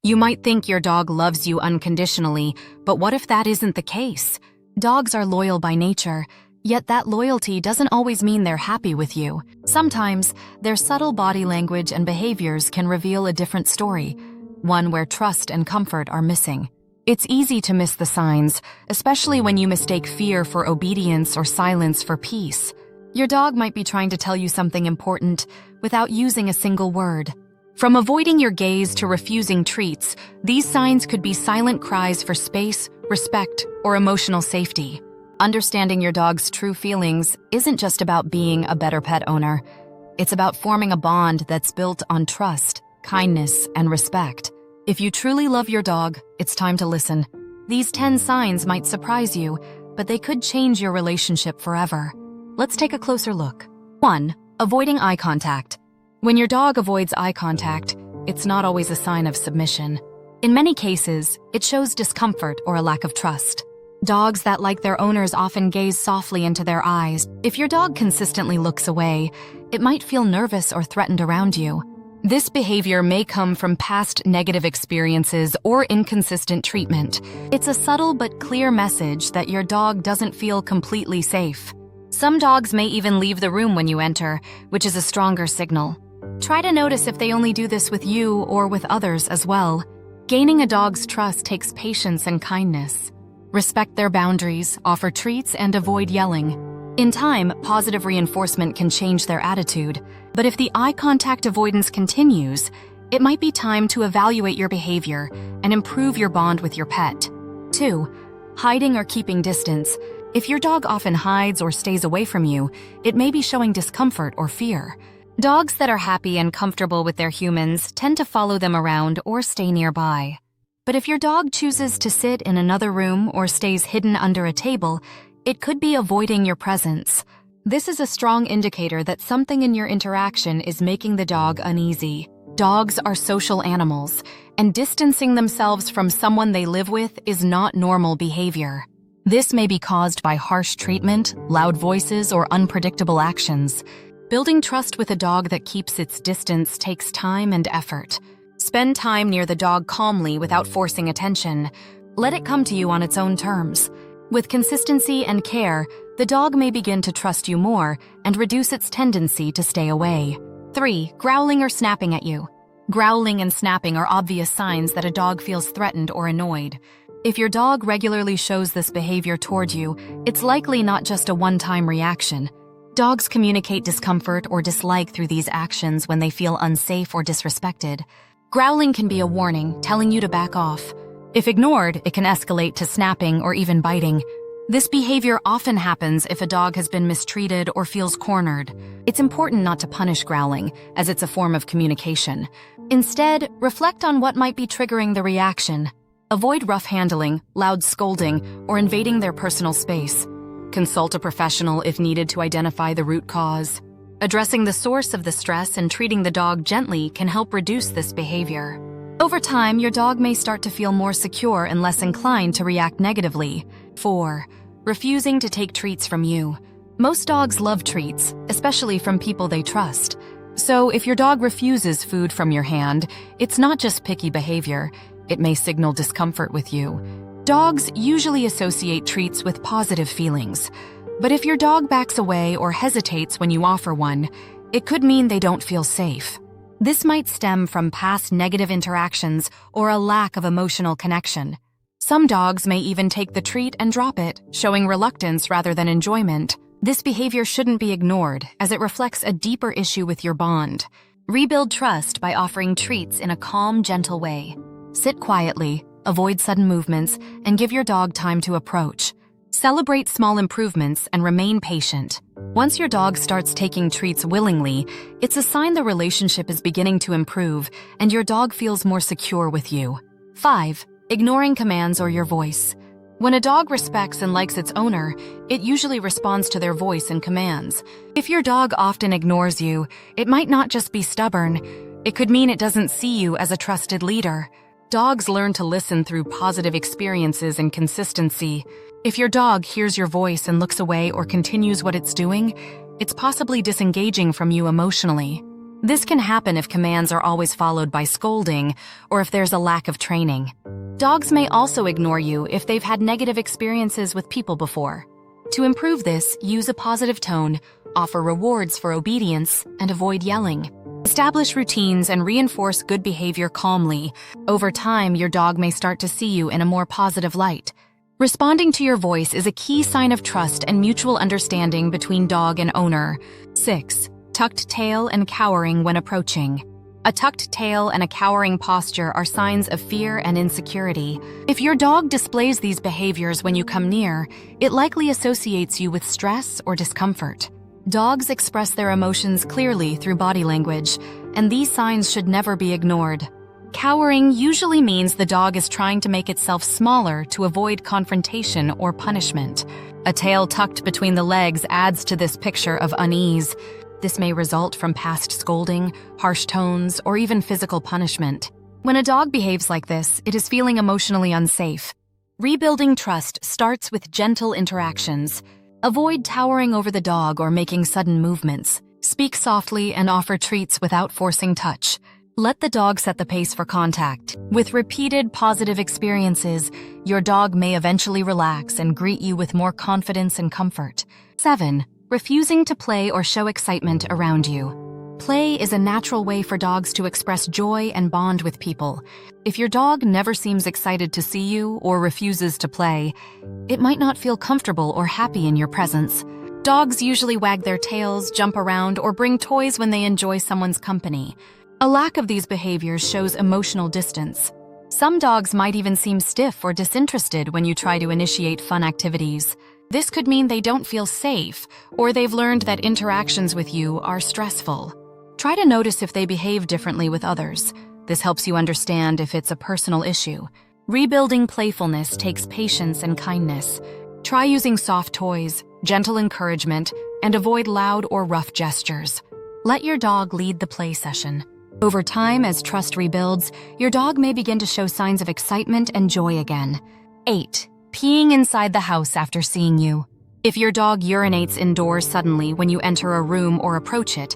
You might think your dog loves you unconditionally, but what if that isn't the case? Dogs are loyal by nature, yet that loyalty doesn't always mean they're happy with you. Sometimes, their subtle body language and behaviors can reveal a different story, one where trust and comfort are missing. It's easy to miss the signs, especially when you mistake fear for obedience or silence for peace. Your dog might be trying to tell you something important without using a single word. From avoiding your gaze to refusing treats, these signs could be silent cries for space, respect, or emotional safety. Understanding your dog's true feelings isn't just about being a better pet owner. It's about forming a bond that's built on trust, kindness, and respect. If you truly love your dog, it's time to listen. These 10 signs might surprise you, but they could change your relationship forever. Let's take a closer look. 1. Avoiding eye contact. When your dog avoids eye contact, it's not always a sign of submission. In many cases, it shows discomfort or a lack of trust. Dogs that like their owners often gaze softly into their eyes. If your dog consistently looks away, it might feel nervous or threatened around you. This behavior may come from past negative experiences or inconsistent treatment. It's a subtle but clear message that your dog doesn't feel completely safe. Some dogs may even leave the room when you enter, which is a stronger signal. Try to notice if they only do this with you or with others as well. Gaining a dog's trust takes patience and kindness. Respect their boundaries, offer treats, and avoid yelling. In time, positive reinforcement can change their attitude, but if the eye contact avoidance continues, it might be time to evaluate your behavior and improve your bond with your pet. 2. Hiding or keeping distance. If your dog often hides or stays away from you, it may be showing discomfort or fear. Dogs that are happy and comfortable with their humans tend to follow them around or stay nearby. But if your dog chooses to sit in another room or stays hidden under a table, it could be avoiding your presence. This is a strong indicator that something in your interaction is making the dog uneasy. Dogs are social animals, and distancing themselves from someone they live with is not normal behavior. This may be caused by harsh treatment, loud voices, or unpredictable actions. Building trust with a dog that keeps its distance takes time and effort. Spend time near the dog calmly without forcing attention. Let it come to you on its own terms. With consistency and care, the dog may begin to trust you more and reduce its tendency to stay away. 3. Growling or snapping at you. Growling and snapping are obvious signs that a dog feels threatened or annoyed. If your dog regularly shows this behavior toward you, it's likely not just a one-time reaction. Dogs communicate discomfort or dislike through these actions when they feel unsafe or disrespected. Growling can be a warning, telling you to back off. If ignored, it can escalate to snapping or even biting. This behavior often happens if a dog has been mistreated or feels cornered. It's important not to punish growling, as it's a form of communication. Instead, reflect on what might be triggering the reaction. Avoid rough handling, loud scolding, or invading their personal space. Consult a professional if needed to identify the root cause. Addressing the source of the stress and treating the dog gently can help reduce this behavior. Over time, your dog may start to feel more secure and less inclined to react negatively. 4. Refusing to take treats from you. Most dogs love treats, especially from people they trust. So if your dog refuses food from your hand, it's not just picky behavior. It may signal discomfort with you. Dogs usually associate treats with positive feelings. But if your dog backs away or hesitates when you offer one, it could mean they don't feel safe. This might stem from past negative interactions or a lack of emotional connection. Some dogs may even take the treat and drop it, showing reluctance rather than enjoyment. This behavior shouldn't be ignored, as it reflects a deeper issue with your bond. Rebuild trust by offering treats in a calm, gentle way. Sit quietly, avoid sudden movements, and give your dog time to approach. Celebrate small improvements and remain patient. Once your dog starts taking treats willingly, it's a sign the relationship is beginning to improve and your dog feels more secure with you. 5. Ignoring commands or your voice. When a dog respects and likes its owner, it usually responds to their voice and commands. If your dog often ignores you, it might not just be stubborn. It could mean it doesn't see you as a trusted leader. Dogs learn to listen through positive experiences and consistency. If your dog hears your voice and looks away or continues what it's doing, it's possibly disengaging from you emotionally. This can happen if commands are always followed by scolding or if there's a lack of training. Dogs may also ignore you if they've had negative experiences with people before. To improve this, use a positive tone, offer rewards for obedience, and avoid yelling. Establish routines and reinforce good behavior calmly. Over time, your dog may start to see you in a more positive light. Responding to your voice is a key sign of trust and mutual understanding between dog and owner. 6. Tucked tail and cowering when approaching. A tucked tail and a cowering posture are signs of fear and insecurity. If your dog displays these behaviors when you come near, it likely associates you with stress or discomfort. Dogs express their emotions clearly through body language, and these signs should never be ignored. Cowering usually means the dog is trying to make itself smaller to avoid confrontation or punishment. A tail tucked between the legs adds to this picture of unease. This may result from past scolding, harsh tones, or even physical punishment. When a dog behaves like this, it is feeling emotionally unsafe. Rebuilding trust starts with gentle interactions. Avoid towering over the dog or making sudden movements. Speak softly and offer treats without forcing touch. Let the dog set the pace for contact. With repeated positive experiences, your dog may eventually relax and greet you with more confidence and comfort. 7. Refusing to play or show excitement around you. Play is a natural way for dogs to express joy and bond with people. If your dog never seems excited to see you or refuses to play, it might not feel comfortable or happy in your presence. Dogs usually wag their tails, jump around, or bring toys when they enjoy someone's company. A lack of these behaviors shows emotional distance. Some dogs might even seem stiff or disinterested when you try to initiate fun activities. This could mean they don't feel safe, or they've learned that interactions with you are stressful. Try to notice if they behave differently with others. This helps you understand if it's a personal issue. Rebuilding playfulness takes patience and kindness. Try using soft toys, gentle encouragement, and avoid loud or rough gestures. Let your dog lead the play session. Over time, as trust rebuilds, your dog may begin to show signs of excitement and joy again. 8. Peeing inside the house after seeing you. If your dog urinates indoors suddenly when you enter a room or approach it,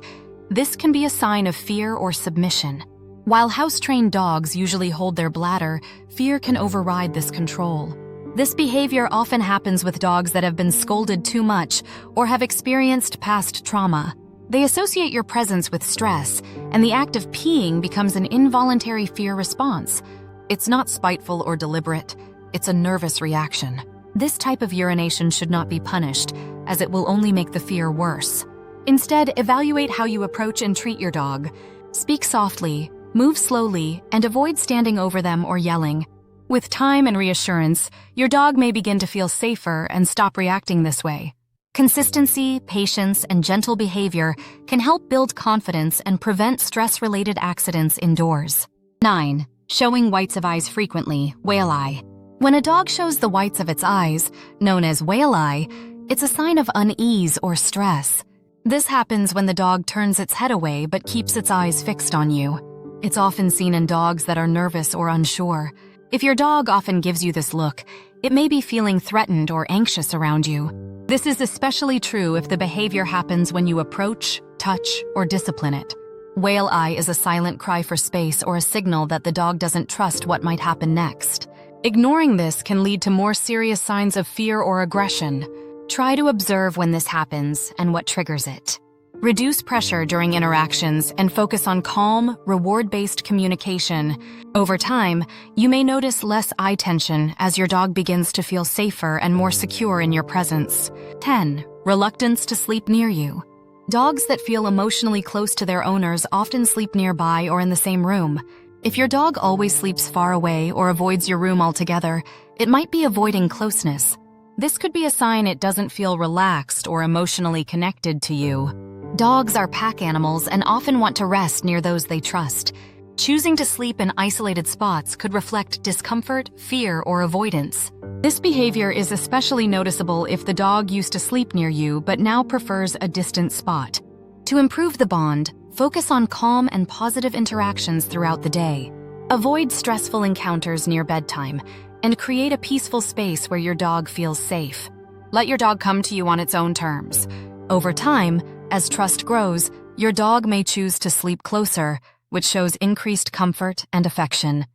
this can be a sign of fear or submission. While house-trained dogs usually hold their bladder, fear can override this control. This behavior often happens with dogs that have been scolded too much or have experienced past trauma. They associate your presence with stress, and the act of peeing becomes an involuntary fear response. It's not spiteful or deliberate. It's a nervous reaction. This type of urination should not be punished, as it will only make the fear worse. Instead, evaluate how you approach and treat your dog. Speak softly, move slowly, and avoid standing over them or yelling. With time and reassurance, your dog may begin to feel safer and stop reacting this way. Consistency, patience, and gentle behavior can help build confidence and prevent stress-related accidents indoors. 9. Showing whites of eyes frequently, whale eye. When a dog shows the whites of its eyes, known as whale eye, it's a sign of unease or stress. This happens when the dog turns its head away but keeps its eyes fixed on you. It's often seen in dogs that are nervous or unsure. If your dog often gives you this look, it may be feeling threatened or anxious around you. This is especially true if the behavior happens when you approach, touch, or discipline it. Whale eye is a silent cry for space or a signal that the dog doesn't trust what might happen next. Ignoring this can lead to more serious signs of fear or aggression. Try to observe when this happens and what triggers it. Reduce pressure during interactions and focus on calm, reward-based communication. Over time, you may notice less eye tension as your dog begins to feel safer and more secure in your presence. 10. Reluctance to sleep near you. Dogs that feel emotionally close to their owners often sleep nearby or in the same room. If your dog always sleeps far away or avoids your room altogether, it might be avoiding closeness. This could be a sign it doesn't feel relaxed or emotionally connected to you. Dogs are pack animals and often want to rest near those they trust. Choosing to sleep in isolated spots could reflect discomfort, fear, or avoidance. This behavior is especially noticeable if the dog used to sleep near you but now prefers a distant spot. To improve the bond, focus on calm and positive interactions throughout the day. Avoid stressful encounters near bedtime, and create a peaceful space where your dog feels safe. Let your dog come to you on its own terms. Over time, as trust grows, Your dog may choose to sleep closer, which shows increased comfort and affection.